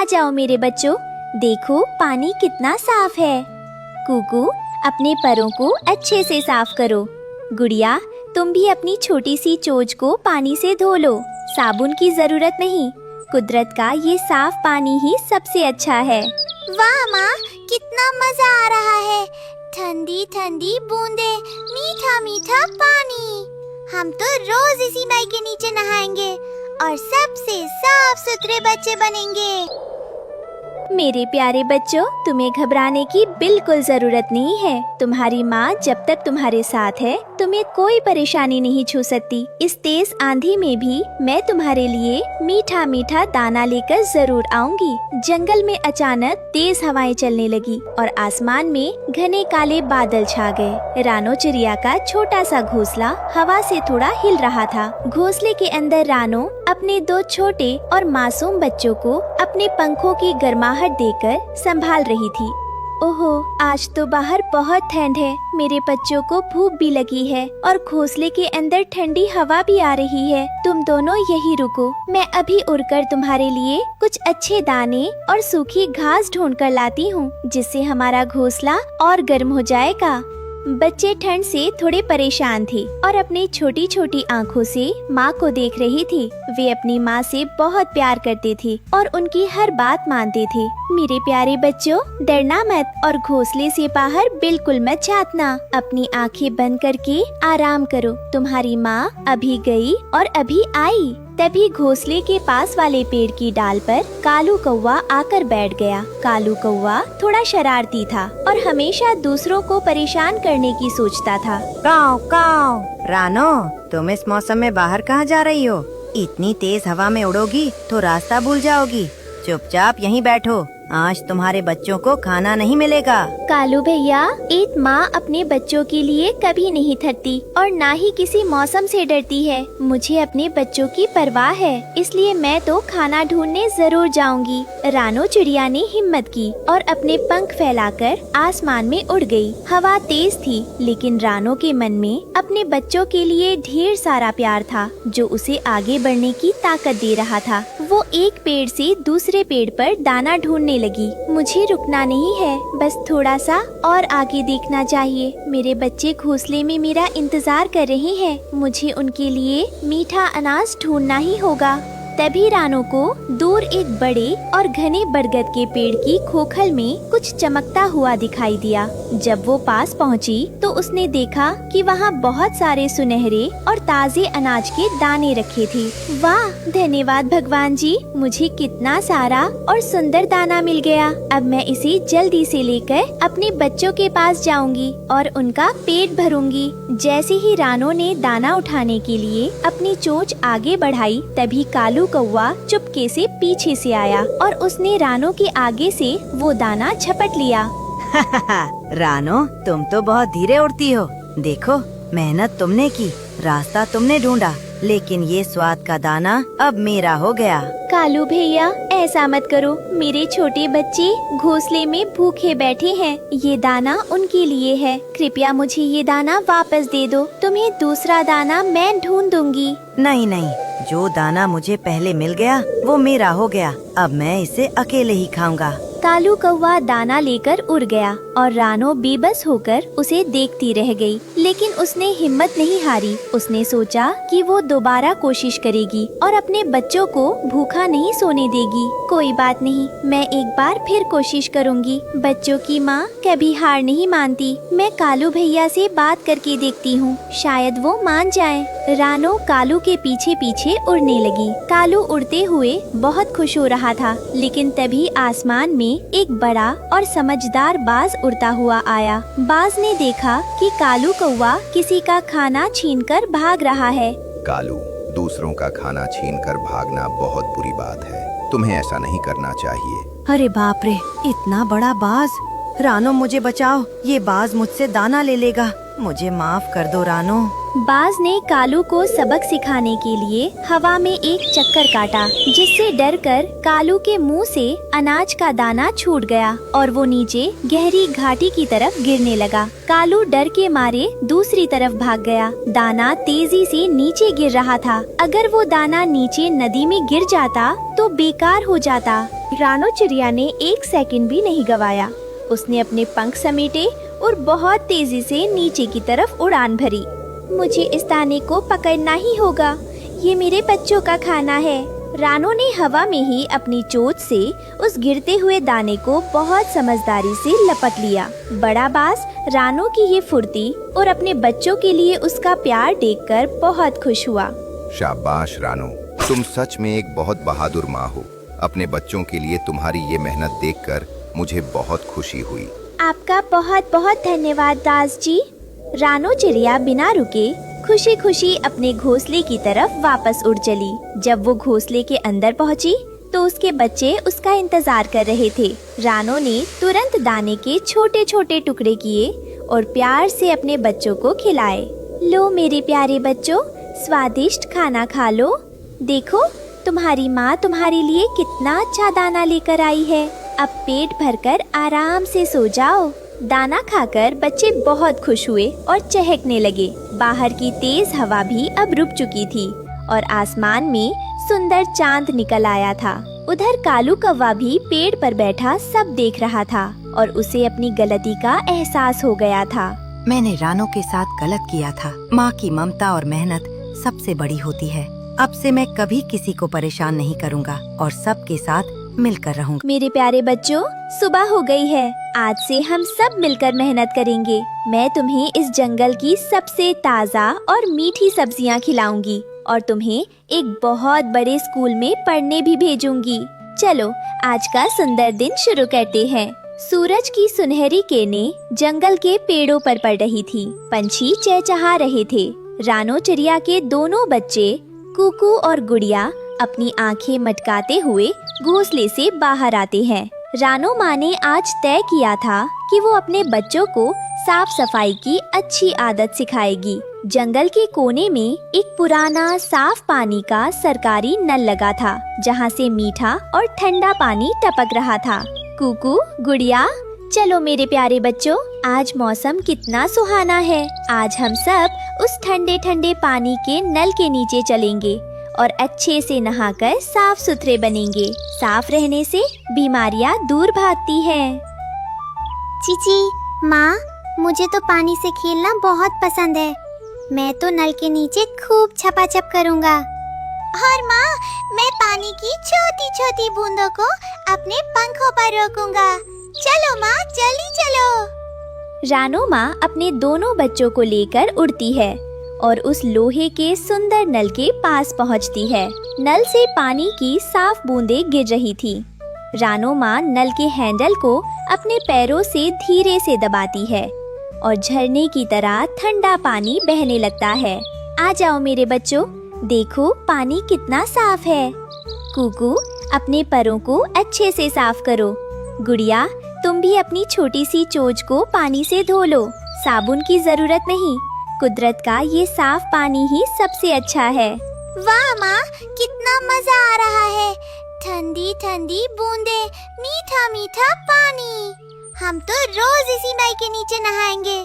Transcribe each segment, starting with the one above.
आ जाओ मेरे बच्चों, देखो पानी कितना साफ है। कुकू, अपने पैरों को अच्छे से साफ करो। गुड़िया, तुम भी अपनी छोटी सी चोंच को पानी से धो लो, साबुन की जरूरत नहीं। कुदरत का ये साफ पानी ही सबसे अच्छा है। वाह माँ, कितना मजा आ रहा है। ठंडी ठंडी बूंदे, मीठा मीठा पानी। हम तो रोज इसी नल के नीचे नहाएंगे और सबसे साफ सुथरे बच्चे बनेंगे। मेरे प्यारे बच्चों, तुम्हें घबराने की बिल्कुल जरूरत नहीं है। तुम्हारी माँ जब तक तुम्हारे साथ है, तुम्हें कोई परेशानी नहीं छू सकती। इस तेज आंधी में भी मैं तुम्हारे लिए मीठा मीठा दाना लेकर जरूर आऊंगी। जंगल में अचानक तेज हवाएं चलने लगी और आसमान में घने काले बादल छा गए। रानो चिड़िया का छोटा सा घोंसला हवा से थोड़ा हिल रहा था। घोंसले के अंदर रानो अपने दो छोटे और मासूम बच्चों को अपने पंखों की गर्माहट देकर संभाल रही थी। ओहो, आज तो बाहर बहुत ठंड है। मेरे बच्चों को भूख भी लगी है और घोंसले के अंदर ठंडी हवा भी आ रही है। तुम दोनों यही रुको, मैं अभी उड़कर तुम्हारे लिए कुछ अच्छे दाने और सूखी घास ढूंढ कर लाती हूँ, जिससे हमारा घोंसला और गर्म हो जाएगा। बच्चे ठंड से थोड़े परेशान थे और अपनी छोटी छोटी आँखों से माँ को देख रही थी। वे अपनी माँ से बहुत प्यार करते थे और उनकी हर बात मानते थे। मेरे प्यारे बच्चों, डरना मत और घोंसले से बाहर बिल्कुल मत झांकना। अपनी आँखें बंद करके आराम करो। तुम्हारी माँ अभी गई और अभी आई। तभी घोंसले के पास वाले पेड़ की डाल पर कालू कौवा आकर बैठ गया। कालू कौवा थोड़ा शरारती था और हमेशा दूसरों को परेशान करने की सोचता था। काऊ काऊ, रानो, तुम इस मौसम में बाहर कहाँ जा रही हो? इतनी तेज हवा में उड़ोगी तो रास्ता भूल जाओगी। चुपचाप यहीं बैठो, आज तुम्हारे बच्चों को खाना नहीं मिलेगा। कालू भैया, एक माँ अपने बच्चों के लिए कभी नहीं थकती और ना ही किसी मौसम से डरती है। मुझे अपने बच्चों की परवाह है, इसलिए मैं तो खाना ढूंढने जरूर जाऊंगी। रानो चिड़िया ने हिम्मत की और अपने पंख फैलाकर आसमान में उड़ गई। हवा तेज थी, लेकिन रानो के मन में अपने बच्चों के लिए ढेर सारा प्यार था, जो उसे आगे बढ़ने की ताकत दे रहा था। वो एक पेड़ से दूसरे पेड़ पर दाना ढूंढने लगी। मुझे रुकना नहीं है, बस थोड़ा सा और आगे देखना चाहिए। मेरे बच्चे घोंसले में मेरा इंतजार कर रहे हैं। मुझे उनके लिए मीठा अनाज ढूंढना ही होगा। तभी रानो को दूर एक बड़े और घने बरगद के पेड़ की खोखल में कुछ चमकता हुआ दिखाई दिया। जब वो पास पहुंची तो उसने देखा कि वहाँ बहुत सारे सुनहरे और ताजे अनाज के दाने रखे थे। वाह, धन्यवाद भगवान जी, मुझे कितना सारा और सुंदर दाना मिल गया। अब मैं इसे जल्दी से लेकर अपने बच्चों के पास जाऊंगी और उनका पेट भरूंगी। जैसे ही रानो ने दाना उठाने के लिए अपनी चोंच आगे बढ़ाई, तभी कालू कौवा चुपके से पीछे से आया और उसने रानो के आगे से वो दाना झपट लिया। रानो, तुम तो बहुत धीरे उड़ती हो। देखो, मेहनत तुमने की, रास्ता तुमने ढूंढा, लेकिन ये स्वाद का दाना अब मेरा हो गया। कालू भैया, ऐसा मत करो। मेरे छोटे बच्चे घोंसले में भूखे बैठे हैं। ये दाना उनके लिए है। कृपया मुझे ये दाना वापस दे दो। तुम्हें दूसरा दाना मैं ढूंढ दूंगी। नहीं नहीं, जो दाना मुझे पहले मिल गया वो मेरा हो गया। अब मैं इसे अकेले ही खाऊंगा। कालू कौवा दाना लेकर उड़ गया और रानो बेबस होकर उसे देखती रह गई। लेकिन उसने हिम्मत नहीं हारी। उसने सोचा कि वो दोबारा कोशिश करेगी और अपने बच्चों को भूखा नहीं सोने देगी। कोई बात नहीं, मैं एक बार फिर कोशिश करूंगी। बच्चों की माँ कभी हार नहीं मानती। मैं कालू भैया से बात करके देखती हूँ, शायद वो मान जाए। रानो कालू के पीछे पीछे उड़ने लगी। कालू उड़ते हुए बहुत खुश हो रहा था, लेकिन तभी आसमान में एक बड़ा और समझदार बाज उड़ता हुआ आया। बाज ने देखा कि कालू कौवा किसी का खाना छीनकर भाग रहा है। कालू, दूसरों का खाना छीनकर भागना बहुत बुरी बात है। तुम्हें ऐसा नहीं करना चाहिए। अरे बाप रे, इतना बड़ा बाज! रानो, मुझे बचाओ, ये बाज मुझसे दाना ले लेगा। मुझे माफ कर दो रानो। बाज ने कालू को सबक सिखाने के लिए हवा में एक चक्कर काटा, जिससे डरकर कालू के मुंह से अनाज का दाना छूट गया और वो नीचे गहरी घाटी की तरफ गिरने लगा। कालू डर के मारे दूसरी तरफ भाग गया। दाना तेजी से नीचे गिर रहा था। अगर वो दाना नीचे नदी में गिर जाता तो बेकार हो जाता। रानो चिड़िया ने एक सेकंड भी नहीं गवाया। उसने अपने पंख समेटे और बहुत तेजी से नीचे की तरफ उड़ान भरी। मुझे इस दाने को पकड़ना ही होगा, ये मेरे बच्चों का खाना है। रानो ने हवा में ही अपनी चोंच से उस गिरते हुए दाने को बहुत समझदारी से लपक लिया। बड़ा बास रानो की ये फुर्ती और अपने बच्चों के लिए उसका प्यार देखकर बहुत खुश हुआ। शाबाश रानो, तुम सच में एक बहुत बहादुर माँ हो। अपने बच्चों के लिए तुम्हारी ये मेहनत देखकर मुझे बहुत खुशी हुई। आपका बहुत बहुत धन्यवाद दास जी। रानो चिड़िया बिना रुके खुशी खुशी अपने घोंसले की तरफ वापस उड़ चली। जब वो घोंसले के अंदर पहुंची तो उसके बच्चे उसका इंतजार कर रहे थे। रानो ने तुरंत दाने के छोटे छोटे टुकड़े किए और प्यार से अपने बच्चों को खिलाए। लो मेरे प्यारे बच्चों, स्वादिष्ट खाना खा लो। देखो तुम्हारी माँ तुम्हारे लिए कितना अच्छा दाना लेकर आई है। अब पेट भरकर आराम से सो जाओ। दाना खाकर बच्चे बहुत खुश हुए और चहकने लगे। बाहर की तेज हवा भी अब रुक चुकी थी और आसमान में सुंदर चांद निकल आया था। उधर कालू कौवा भी पेड़ पर बैठा सब देख रहा था और उसे अपनी गलती का एहसास हो गया था। मैंने रानो के साथ गलत किया था। माँ की ममता और मेहनत सबसे बड़ी होती है। अब से मैं कभी किसी को परेशान नहीं करूँगा और सबके साथ मिलकर रहूँगा। मेरे प्यारे बच्चों, सुबह हो गई है। आज से हम सब मिलकर मेहनत करेंगे। मैं तुम्हें इस जंगल की सबसे ताज़ा और मीठी सब्जियां खिलाऊंगी और तुम्हें एक बहुत बड़े स्कूल में पढ़ने भी भेजूंगी। चलो आज का सुंदर दिन शुरू करते हैं। सूरज की सुनहरी किरणें जंगल के पेड़ों पर पड़ रही थी। पंछी चहचहा रहे थे। रानो चिड़िया के दोनों बच्चे कुकू और गुड़िया अपनी आंखें मटकाते हुए घोंसले से बाहर आते हैं। रानो माँ ने आज तय किया था कि वो अपने बच्चों को साफ सफाई की अच्छी आदत सिखाएगी। जंगल के कोने में एक पुराना साफ पानी का सरकारी नल लगा था, जहाँ से मीठा और ठंडा पानी टपक रहा था। कुकू, गुड़िया, चलो मेरे प्यारे बच्चों, आज मौसम कितना सुहाना है। आज हम सब उस ठंडे ठंडे पानी के नल के नीचे चलेंगे और अच्छे से नहाकर साफ सुथरे बनेंगे। साफ रहने से बीमारियां दूर भागती हैं। चीची, माँ, मुझे तो पानी से खेलना बहुत पसंद है। मैं तो नल के नीचे खूब छपाछप करूँगा। और माँ, मैं पानी की छोटी छोटी बूंदों को अपने पंखों पर रोकूंगा। चलो माँ, जल्दी चलो। रानो माँ अपने दोनों बच्चों को लेकर उड़ती है और उस लोहे के सुंदर नल के पास पहुंचती है। नल से पानी की साफ बूंदें गिर रही थी। रानो माँ नल के हैंडल को अपने पैरों से धीरे से दबाती है और झरने की तरह ठंडा पानी बहने लगता है। आ जाओ मेरे बच्चों, देखो पानी कितना साफ है। कुकू, अपने पैरों को अच्छे से साफ करो। गुड़िया, तुम भी अपनी छोटी सी चोंच को पानी से धो लो। साबुन की जरूरत नहीं, कुदरत का ये साफ पानी ही सबसे अच्छा है। वाह माँ, कितना मजा आ रहा है। ठंडी ठंडी बूंदे, मीठा मीठा पानी। हम तो रोज इसी नल के नीचे नहाएंगे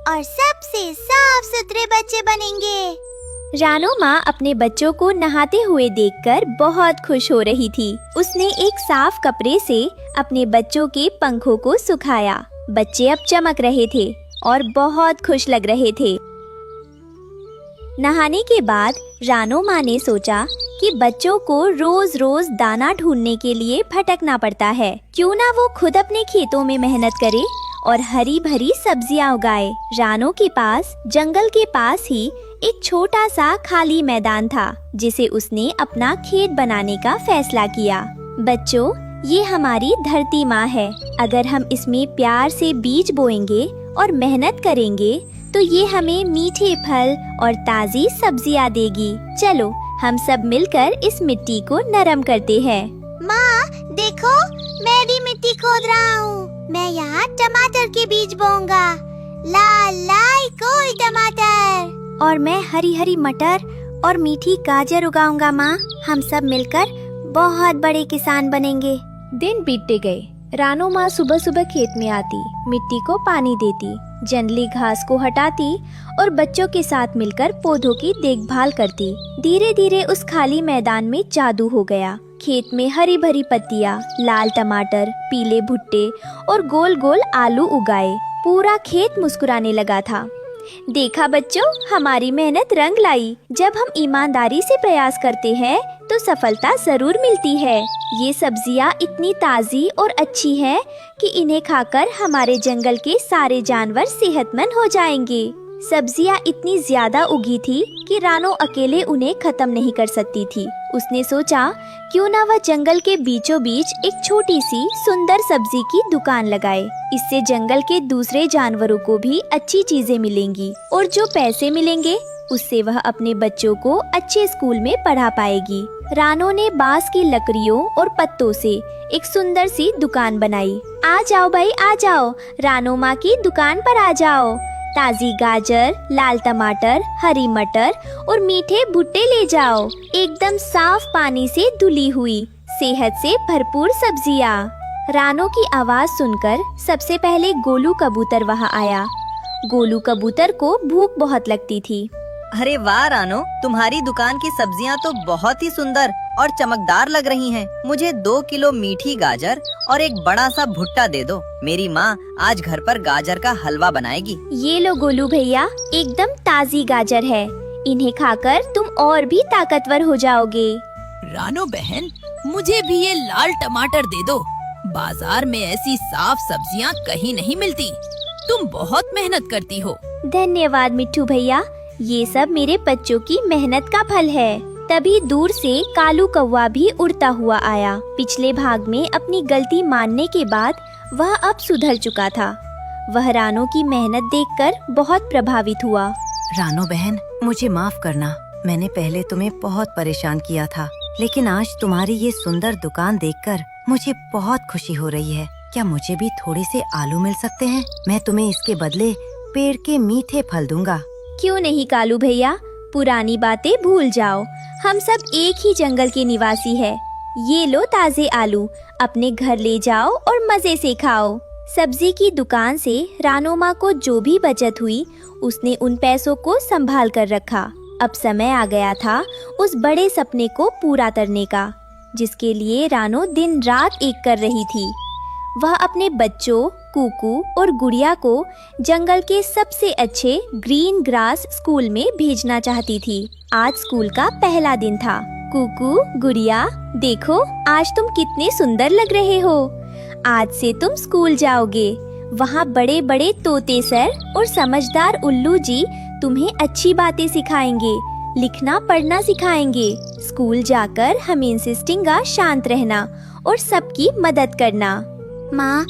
और सबसे साफ सुथरे बच्चे बनेंगे। रानो माँ अपने बच्चों को नहाते हुए देखकर बहुत खुश हो रही थी। उसने एक साफ कपड़े से अपने बच्चों के पंखों को सुखाया। बच्चे अब चमक रहे थे और बहुत खुश लग रहे थे। नहाने के बाद रानो माँ ने सोचा कि बच्चों को रोज रोज दाना ढूंढने के लिए भटकना पड़ता है, क्यों ना वो खुद अपने खेतों में मेहनत करे और हरी भरी सब्जियां उगाए। रानो के पास जंगल के पास ही एक छोटा सा खाली मैदान था, जिसे उसने अपना खेत बनाने का फैसला किया। बच्चों, ये हमारी धरती माँ है। अगर हम इसमें प्यार से बीज बोएंगे और मेहनत करेंगे तो ये हमें मीठे फल और ताज़ी सब्जियां देगी। चलो हम सब मिलकर इस मिट्टी को नरम करते हैं। माँ देखो, मैं भी मिट्टी खोद रहा हूँ। मैं यहाँ टमाटर के बीज बोऊंगा। लाल लाल कोई टमाटर। और मैं हरी हरी मटर और मीठी गाजर उगाऊंगा माँ। हम सब मिलकर बहुत बड़े किसान बनेंगे। दिन बीतते गए। रानो माँ सुबह सुबह खेत में आती, मिट्टी को पानी देती, जंगली घास को हटाती और बच्चों के साथ मिलकर पौधों की देखभाल करती। धीरे धीरे उस खाली मैदान में जादू हो गया। खेत में हरी भरी पत्तियाँ, लाल टमाटर, पीले भुट्टे और गोल गोल आलू उगाए। पूरा खेत मुस्कुराने लगा था। देखा बच्चों, हमारी मेहनत रंग लाई। जब हम ईमानदारी से प्रयास करते हैं तो सफलता जरूर मिलती है। ये सब्जियां इतनी ताज़ी और अच्छी हैं कि इन्हें खाकर हमारे जंगल के सारे जानवर सेहतमंद हो जाएंगे। सब्जियां इतनी ज्यादा उगी थी कि रानो अकेले उन्हें खत्म नहीं कर सकती थी। उसने सोचा क्यों ना वह जंगल के बीचों बीच एक छोटी सी सुंदर सब्जी की दुकान लगाए। इससे जंगल के दूसरे जानवरों को भी अच्छी चीजें मिलेंगी और जो पैसे मिलेंगे उससे वह अपने बच्चों को अच्छे स्कूल में पढ़ा पाएगी। रानो ने बांस की लकड़ियों और पत्तों से एक सुंदर सी दुकान बनाई। आ जाओ भाई, आ जाओ, रानो माँ की दुकान पर आ जाओ। ताजी गाजर, लाल टमाटर, हरी मटर और मीठे भुट्टे ले जाओ। एकदम साफ पानी से धुली हुई, सेहत से भरपूर सब्जियाँ। रानो की आवाज सुनकर सबसे पहले गोलू कबूतर वहाँ आया। गोलू कबूतर को भूख बहुत लगती थी। अरे वाह रानो, तुम्हारी दुकान की सब्जियां तो बहुत ही सुंदर और चमकदार लग रही हैं। मुझे 2 किलो मीठी गाजर और एक बड़ा सा भुट्टा दे दो। मेरी माँ आज घर पर गाजर का हलवा बनाएगी। ये लो गोलू भैया, एकदम ताजी गाजर है। इन्हें खाकर तुम और भी ताकतवर हो जाओगे। रानो बहन, मुझे भी ये लाल टमाटर दे दो। बाजार में ऐसी साफ सब्जियां कहीं नहीं मिलती। तुम बहुत मेहनत करती हो। धन्यवाद मिट्ठू भैया, ये सब मेरे बच्चों की मेहनत का फल है। तभी दूर से कालू कौवा भी उड़ता हुआ आया। पिछले भाग में अपनी गलती मानने के बाद वह अब सुधर चुका था। वह रानो की मेहनत देखकर बहुत प्रभावित हुआ। रानो बहन, मुझे माफ करना। मैंने पहले तुम्हें बहुत परेशान किया था, लेकिन आज तुम्हारी ये सुंदर दुकान देखकर मुझे बहुत खुशी हो रही है। क्या मुझे भी थोड़े से आलू मिल सकते हैं? मैं तुम्हें इसके बदले पेड़ के मीठे फल दूंगा। क्यों नहीं कालू भैया, पुरानी बातें भूल जाओ। हम सब एक ही जंगल के निवासी हैं। ये लो ताजे आलू, अपने घर ले जाओ और मजे से खाओ। सब्जी की दुकान से रानो माँ को जो भी बचत हुई, उसने उन पैसों को संभाल कर रखा। अब समय आ गया था उस बड़े सपने को पूरा करने का, जिसके लिए रानो दिन रात एक कर रही थी। वह अपने बच्चों कूकू और गुड़िया को जंगल के सबसे अच्छे ग्रीन ग्रास स्कूल में भेजना चाहती थी। आज स्कूल का पहला दिन था। कूकू, गुड़िया, देखो आज तुम कितने सुंदर लग रहे हो। आज से तुम स्कूल जाओगे। वहाँ बड़े बड़े तोते सर और समझदार उल्लू जी तुम्हें अच्छी बातें सिखाएंगे, लिखना पढ़ना सिखाएंगे। स्कूल जाकर हमें सिस्टिंगा शांत रहना और सबकी मदद करना। माँ,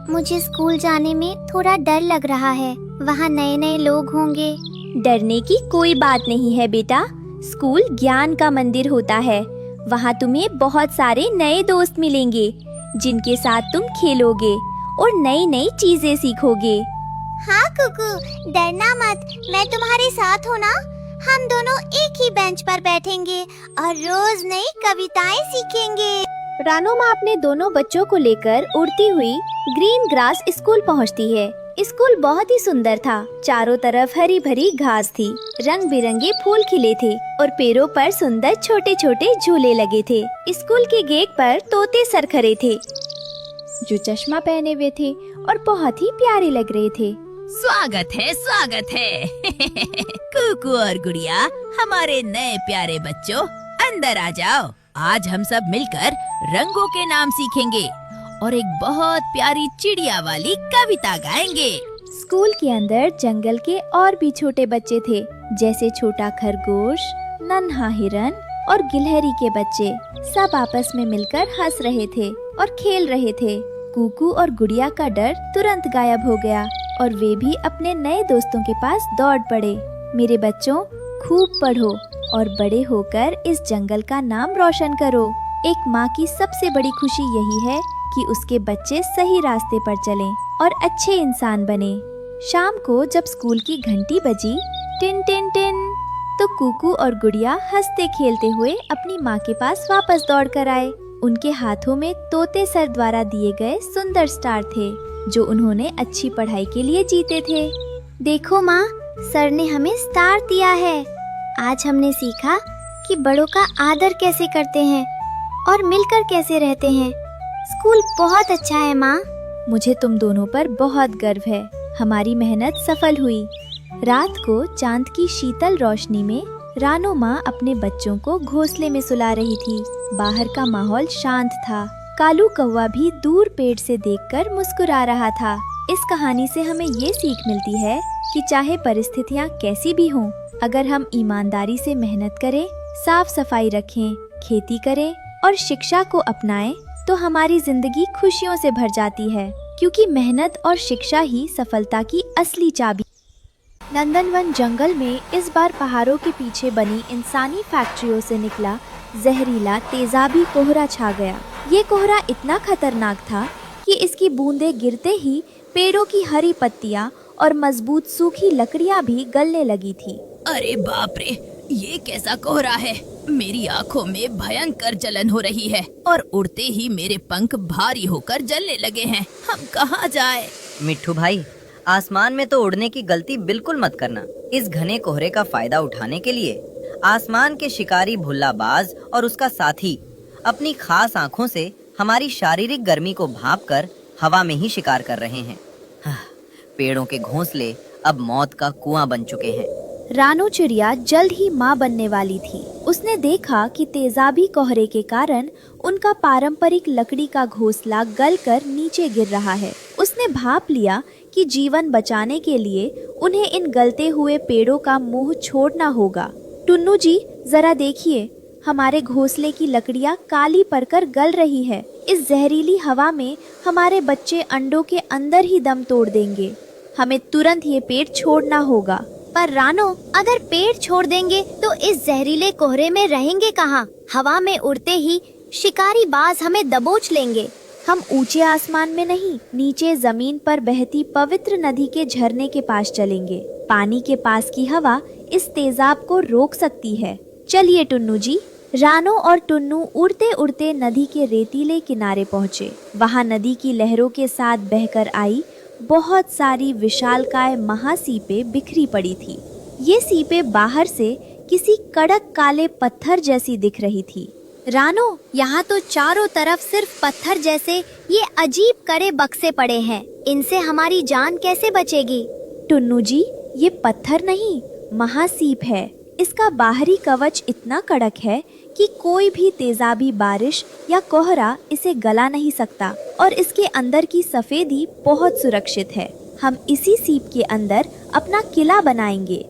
मुझे स्कूल जाने में थोड़ा डर लग रहा है। वहाँ नए नए लोग होंगे। डरने की कोई बात नहीं है बेटा। स्कूल ज्ञान का मंदिर होता है। वहाँ तुम्हें बहुत सारे नए दोस्त मिलेंगे, जिनके साथ तुम खेलोगे और नई नई चीजें सीखोगे। हाँ कुकू, डरना मत, मैं तुम्हारे साथ हूँ ना। हम दोनों एक ही बेंच पर बैठेंगे और रोज नई कविताएं सीखेंगे। रानो माँ अपने दोनों बच्चों को लेकर उड़ती हुई ग्रीन ग्रास स्कूल पहुँचती है। स्कूल बहुत ही सुंदर था। चारों तरफ हरी भरी घास थी, रंग बिरंगे फूल खिले थे और पेड़ों पर सुंदर छोटे छोटे झूले लगे थे। स्कूल के गेट पर तोते सर खड़े थे, जो चश्मा पहने हुए थे और बहुत ही प्यारे लग रहे थे। स्वागत है, स्वागत है। कुकू और गुड़िया, हमारे नए प्यारे बच्चों, अंदर आ जाओ। आज हम सब मिलकर रंगों के नाम सीखेंगे और एक बहुत प्यारी चिड़िया वाली कविता गाएंगे। स्कूल के अंदर जंगल के और भी छोटे बच्चे थे, जैसे छोटा खरगोश, नन्हा हिरन और गिलहरी के बच्चे। सब आपस में मिलकर हंस रहे थे और खेल रहे थे। कूकू और गुड़िया का डर तुरंत गायब हो गया और वे भी अपने नए दोस्तों के पास दौड़ पड़े। मेरे बच्चों, खूब पढ़ो और बड़े होकर इस जंगल का नाम रोशन करो। एक माँ की सबसे बड़ी खुशी यही है कि उसके बच्चे सही रास्ते पर चलें और अच्छे इंसान बने। शाम को जब स्कूल की घंटी बजी टिन टिन टिन। तो कुकू और गुड़िया हंसते खेलते हुए अपनी माँ के पास वापस दौड़ कर आए। उनके हाथों में तोते सर द्वारा दिए गए सुंदर स्टार थे जो उन्होंने अच्छी पढ़ाई के लिए जीते थे। देखो माँ, सर ने हमें स्टार दिया है। आज हमने सीखा कि बड़ों का आदर कैसे करते हैं और मिलकर कैसे रहते हैं। स्कूल बहुत अच्छा है माँ। मुझे तुम दोनों पर बहुत गर्व है। हमारी मेहनत सफल हुई। रात को चांद की शीतल रोशनी में रानो माँ अपने बच्चों को घोंसले में सुला रही थी। बाहर का माहौल शांत था। कालू कौवा भी दूर पेड़ से देखकर मुस्कुरा रहा था। इस कहानी से हमें ये सीख मिलती है कि चाहे परिस्थितियाँ कैसी भी हों, अगर हम ईमानदारी से मेहनत करें, साफ सफाई रखें, खेती करें और शिक्षा को अपनाएं, तो हमारी जिंदगी खुशियों से भर जाती है, क्योंकि मेहनत और शिक्षा ही सफलता की असली चाबी। नंदनवन जंगल में इस बार पहाड़ों के पीछे बनी इंसानी फैक्ट्रियों से निकला जहरीला तेजाबी कोहरा छा गया। ये कोहरा इतना खतरनाक था कि इसकी बूंदें गिरते ही पेड़ों की हरी पत्तियां और मजबूत सूखी लकड़ियां भी गलने लगी थी। अरे बाप रे, ये कैसा कोहरा है। मेरी आंखों में भयंकर जलन हो रही है और उड़ते ही मेरे पंख भारी होकर जलने लगे हैं। हम कहाँ जाए? मिट्ठू भाई, आसमान में तो उड़ने की गलती बिल्कुल मत करना। इस घने कोहरे का फायदा उठाने के लिए आसमान के शिकारी भुल्लाबाज और उसका साथी अपनी खास आँखों से हमारी शारीरिक गर्मी को भांपकर हवा में ही शिकार कर रहे हैं। पेड़ों के घोंसले अब मौत का कुआं बन चुके हैं। रानो चिड़िया जल्द ही माँ बनने वाली थी। उसने देखा कि तेजाबी कोहरे के कारण उनका पारंपरिक लकड़ी का घोंसला गलकर नीचे गिर रहा है। उसने भाप लिया कि जीवन बचाने के लिए उन्हें इन गलते हुए पेड़ों का मुंह छोड़ना होगा। टुन्नू जी, जरा देखिए, हमारे घोंसले की लकड़ियाँ काली पड़कर गल रही है। इस जहरीली हवा में हमारे बच्चे अंडों के अंदर ही दम तोड़ देंगे। हमें तुरंत ये पेड़ छोड़ना होगा। पर रानो, अगर पेड़ छोड़ देंगे तो इस जहरीले कोहरे में रहेंगे कहाँ? हवा में उड़ते ही शिकारी बाज हमें दबोच लेंगे। हम ऊंचे आसमान में नहीं, नीचे जमीन पर बहती पवित्र नदी के झरने के पास चलेंगे। पानी के पास की हवा इस तेजाब को रोक सकती है। चलिए टुन्नू जी। रानो और टुन्नू उड़ते उड़ते नदी के रेतीले किनारे पहुँचे। वहाँ नदी की लहरों के साथ बहकर आई बहुत सारी विशालकाय महासीपें बिखरी पड़ी थी। ये सीपें बाहर से किसी कड़क काले पत्थर जैसी दिख रही थी। रानो, यहाँ तो चारों तरफ सिर्फ पत्थर जैसे ये अजीब कड़े बक्से पड़े हैं। इनसे हमारी जान कैसे बचेगी? टुन्नू जी, ये पत्थर नहीं, महासीप है। इसका बाहरी कवच इतना कड़क है कि कोई भी तेजाबी बारिश या कोहरा इसे गला नहीं सकता, और इसके अंदर की सफेदी बहुत सुरक्षित है। हम इसी सीप के अंदर अपना किला बनाएंगे।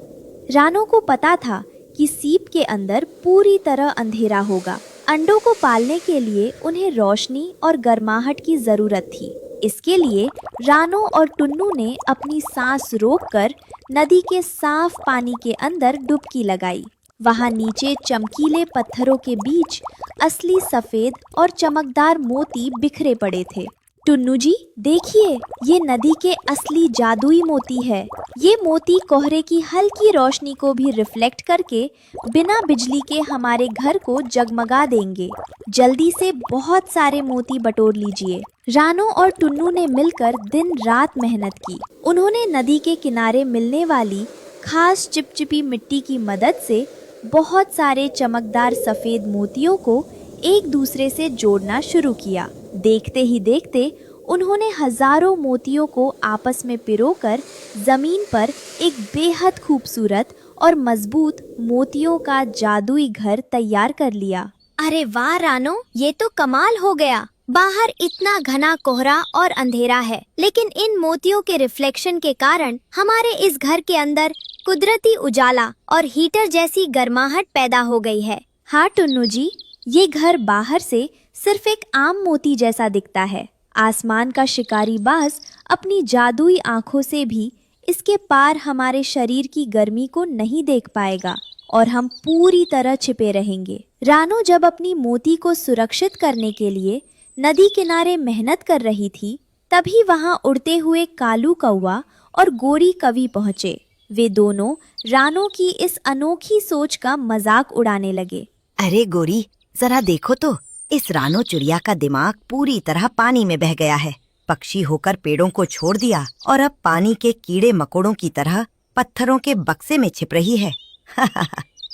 रानो को पता था कि सीप के अंदर पूरी तरह अंधेरा होगा। अंडों को पालने के लिए उन्हें रोशनी और गर्माहट की जरूरत थी। इसके लिए रानो और टुन्नू ने अपनी सांस रोककर नदी के साफ पानी के अंदर डुबकी लगाई। वहां नीचे चमकीले पत्थरों के बीच असली सफेद और चमकदार मोती बिखरे पड़े थे। टुन्नू जी, देखिए, ये नदी के असली जादुई मोती है। ये मोती कोहरे की हल्की रोशनी को भी रिफ्लेक्ट करके बिना बिजली के हमारे घर को जगमगा देंगे। जल्दी से बहुत सारे मोती बटोर लीजिए। रानो और टुन्नू ने मिलकर दिन रात मेहनत की। उन्होंने नदी के किनारे मिलने वाली खास चिपचिपी मिट्टी की मदद से बहुत सारे चमकदार सफेद मोतियों को एक दूसरे से जोड़ना शुरू किया। देखते ही देखते उन्होंने हजारों मोतियों को आपस में पिरोकर जमीन पर एक बेहद खूबसूरत और मजबूत मोतियों का जादुई घर तैयार कर लिया। अरे वाह रानो, ये तो कमाल हो गया। बाहर इतना घना कोहरा और अंधेरा है, लेकिन इन मोतियों के रिफ्लेक्शन के कारण हमारे इस घर के अंदर कुदरती उजाला और हीटर जैसी गर्माहट पैदा हो गई है। हाँ टुन्नू जी, ये घर बाहर से सिर्फ एक आम मोती जैसा दिखता है। आसमान का शिकारी बाज अपनी जादुई आंखों से भी इसके पार हमारे शरीर की गर्मी को नहीं देख पाएगा और हम पूरी तरह छिपे रहेंगे। रानो जब अपनी मोती को सुरक्षित करने के लिए नदी किनारे मेहनत कर रही थी, तभी वहां उड़ते हुए कालू कौवा और गोरी कवि पहुंचे। वे दोनों रानो की इस अनोखी सोच का मजाक उड़ाने लगे। अरे गोरी, जरा देखो तो, इस रानो चिड़िया का दिमाग पूरी तरह पानी में बह गया है। पक्षी होकर पेड़ों को छोड़ दिया और अब पानी के कीड़े मकोड़ों की तरह पत्थरों के बक्से में छिप रही है।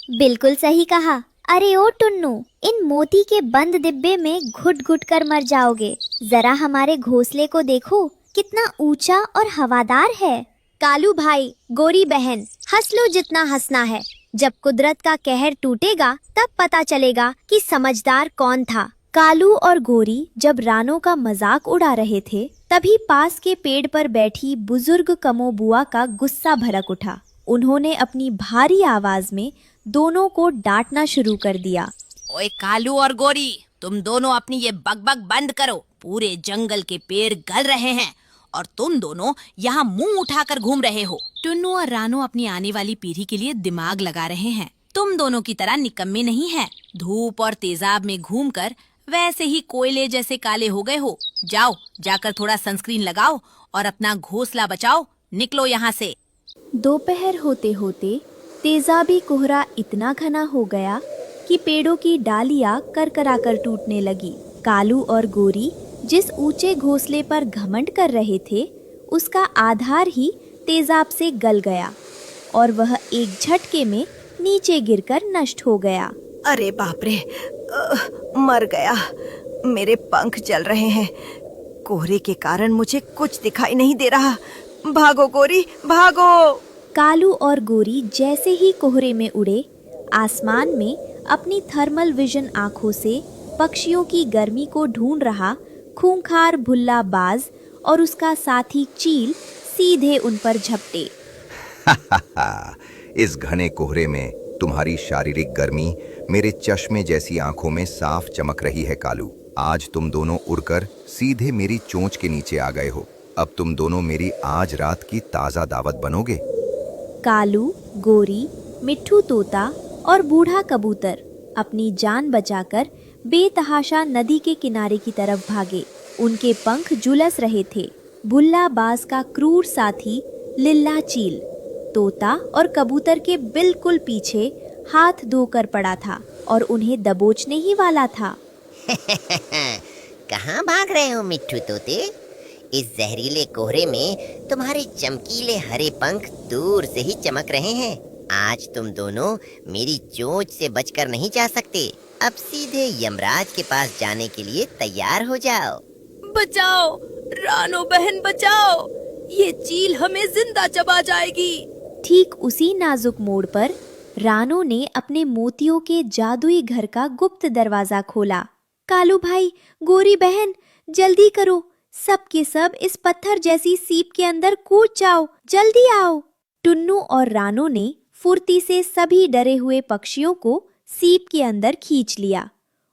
बिल्कुल सही कहा। अरे ओ टुन्नू, इन मोती के बंद डिब्बे में घुट घुट कर मर जाओगे। जरा हमारे घोंसले को देखो, कितना ऊंचा और हवादार है। कालू भाई, गोरी बहन, हंस लो जितना हंसना है। जब कुदरत का कहर टूटेगा तब पता चलेगा कि समझदार कौन था। कालू और गोरी जब रानो का मजाक उड़ा रहे थे, तभी पास के पेड़ पर बैठी बुजुर्ग कमो बुआ का गुस्सा भड़क उठा। उन्होंने अपनी भारी आवाज में दोनों को डांटना शुरू कर दिया। ओए कालू और गोरी, तुम दोनों अपनी ये बकबक बंद करो। पूरे जंगल के पेड़ गल रहे हैं और तुम दोनों यहाँ मुंह उठाकर घूम रहे हो। टुन्नू और रानो अपनी आने वाली पीढ़ी के लिए दिमाग लगा रहे हैं। तुम दोनों की तरह निकम्मे नहीं हैं। धूप और तेजाब में घूमकर वैसे ही कोयले जैसे काले हो गए हो। जाओ, जाकर थोड़ा सनस्क्रीन लगाओ और अपना घोंसला बचाओ। निकलो यहाँ से। दोपहर होते होते तेजाबी कोहरा इतना घना हो गया कि पेड़ों की डालियां करकराकर टूटने लगी। कालू और गोरी जिस ऊंचे घोंसले पर घमंड कर रहे थे, उसका आधार ही तेजाब से गल गया और वह एक झटके में नीचे गिरकर नष्ट हो गया। अरे बाप रे, मर गया। मेरे पंख जल रहे हैं। कोहरे के कारण मुझे कुछ दिखाई नहीं दे रहा। भागो गोरी, भागो। कालू और गोरी जैसे ही कोहरे में उड़े, आसमान में अपनी थर्मल विजन आंखों से पक्षियों की गर्मी को ढूंढ रहा खूंखार भुल्ला बाज और उसका साथी चील सीधे उन पर झपटे। इस घने कोहरे में तुम्हारी शारीरिक गर्मी मेरे चश्मे जैसी आंखों में साफ चमक रही है कालू। आज तुम दोनों उड़कर सीधे मेरी चोंच के नीचे आ गए हो। अब तुम दोनों मेरी आज रात की ताजा दावत बनोगे। कालू, गोरी, मिट्ठू तोता और बूढ़ा कबूतर अपनी जान बचाकर बेतहाशा नदी के किनारे की तरफ भागे। उनके पंख झुलस रहे थे। भुल्ला बाज का क्रूर साथी लिल्ला चील तोता और कबूतर के बिल्कुल पीछे हाथ धोकर पड़ा था और उन्हें दबोचने ही वाला था। कहाँ भाग रहे हो मिट्ठू तोते? इस जहरीले कोहरे में तुम्हारे चमकीले हरे पंख दूर से ही चमक रहे हैं। आज तुम दोनों मेरी चोंच से बचकर नहीं जा सकते। अब सीधे यमराज के पास जाने के लिए तैयार हो जाओ। बचाओ रानो बहन, बचाओ। ये चील हमें जिंदा चबा जाएगी। ठीक उसी नाजुक मोड़ पर रानो ने अपने मोतियों के जादुई घर का गुप्त दरवाजा खोला। कालू भाई, गोरी बहन, जल्दी करो। सब के सब इस पत्थर जैसी सीप के अंदर कूद जाओ। जल्दी आओ। टुन्नू और रानो ने फुर्ती से सभी डरे हुए पक्षियों को सीप के अंदर खींच लिया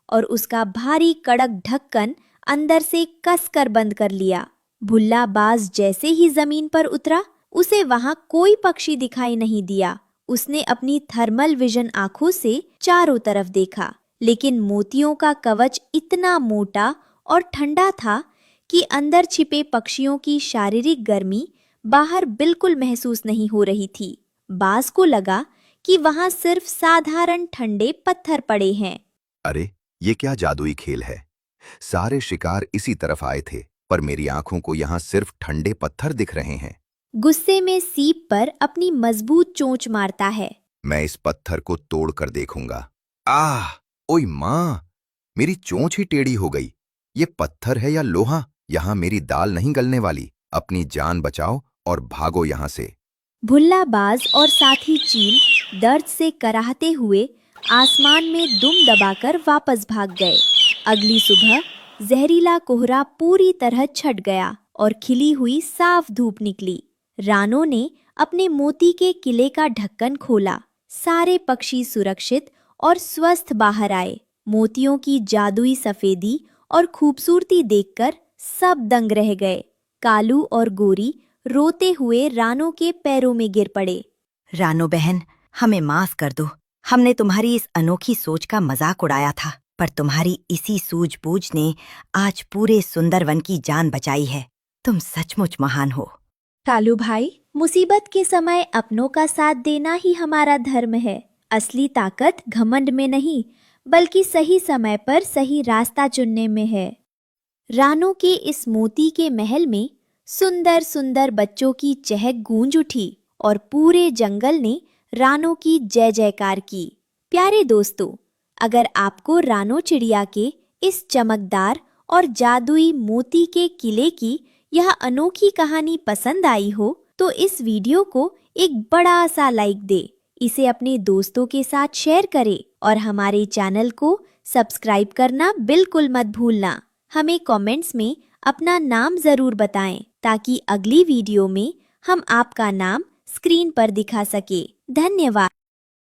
और उसका भारी कड़क ढक्कन अंदर से कसकर बंद कर लिया। भुल्ला बाज जैसे ही जमीन पर उतरा, उसे वहां कोई पक्षी दिखाई नहीं दिया। उसने अपनी थर्मल विजन आंखों से चारों तरफ देखा, लेकिन मोतियों का कवच इतना मोटा और ठंडा था कि अंदर छिपे पक्षियों की शारीरिक गर्मी बाहर बिल्कुल महसूस नहीं हो रही थी। बाज को लगा कि वहां सिर्फ साधारण ठंडे पत्थर पड़े हैं। अरे ये क्या जादुई खेल है। सारे शिकार इसी तरफ आए थे, पर मेरी आंखों को यहाँ सिर्फ ठंडे पत्थर दिख रहे हैं। गुस्से में सीप पर अपनी मजबूत चोंच मारता है। मैं इस पत्थर को तोड़ कर देखूंगा। आह, ओए माँ, मेरी चोंच ही टेढ़ी हो गई। ये पत्थर है या लोहा? यहाँ मेरी दाल नहीं गलने वाली। अपनी जान बचाओ और भागो यहाँ से। भुल्ला बाज और साथी चील दर्द से कराहते हुए आसमान में दुम दबाकर वापस भाग गए। अगली सुबह जहरीला कोहरा पूरी तरह छट गया और खिली हुई साफ धूप निकली। रानो ने अपने मोती के किले का ढक्कन खोला। सारे पक्षी सुरक्षित और स्वस्थ बाहर आए। मोतियों की जादुई सफेदी और खूबसूरती देखकर सब दंग रह गए। कालू और गोरी रोते हुए रानो के पैरों में गिर पड़े। रानो बहन, हमें माफ कर दो। हमने तुम्हारी इस अनोखी सोच का मजाक उड़ाया था, पर तुम्हारी इसी सूझबूझ ने आज पूरे सुंदर वन की जान बचाई है। तुम सचमुच महान हो। कालू भाई, मुसीबत के समय अपनों का साथ देना ही हमारा धर्म है। असली ताकत घमंड में नहीं, बल्कि सही समय पर सही रास्ता चुनने में है। रानो के इस मोती के महल में सुंदर सुंदर बच्चों की चहक गूंज उठी और पूरे जंगल ने रानो की जय जयकार की। प्यारे दोस्तों, अगर आपको रानो चिड़िया के इस चमकदार और जादुई मोती के किले की यह अनोखी कहानी पसंद आई हो तो इस वीडियो को एक बड़ा सा लाइक दे, इसे अपने दोस्तों के साथ शेयर करें और हमारे चैनल को सब्सक्राइब करना बिल्कुल मत भूलना। हमें कमेंट्स में अपना नाम जरूर बताएं ताकि अगली वीडियो में हम आपका नाम स्क्रीन पर दिखा सके। धन्यवाद।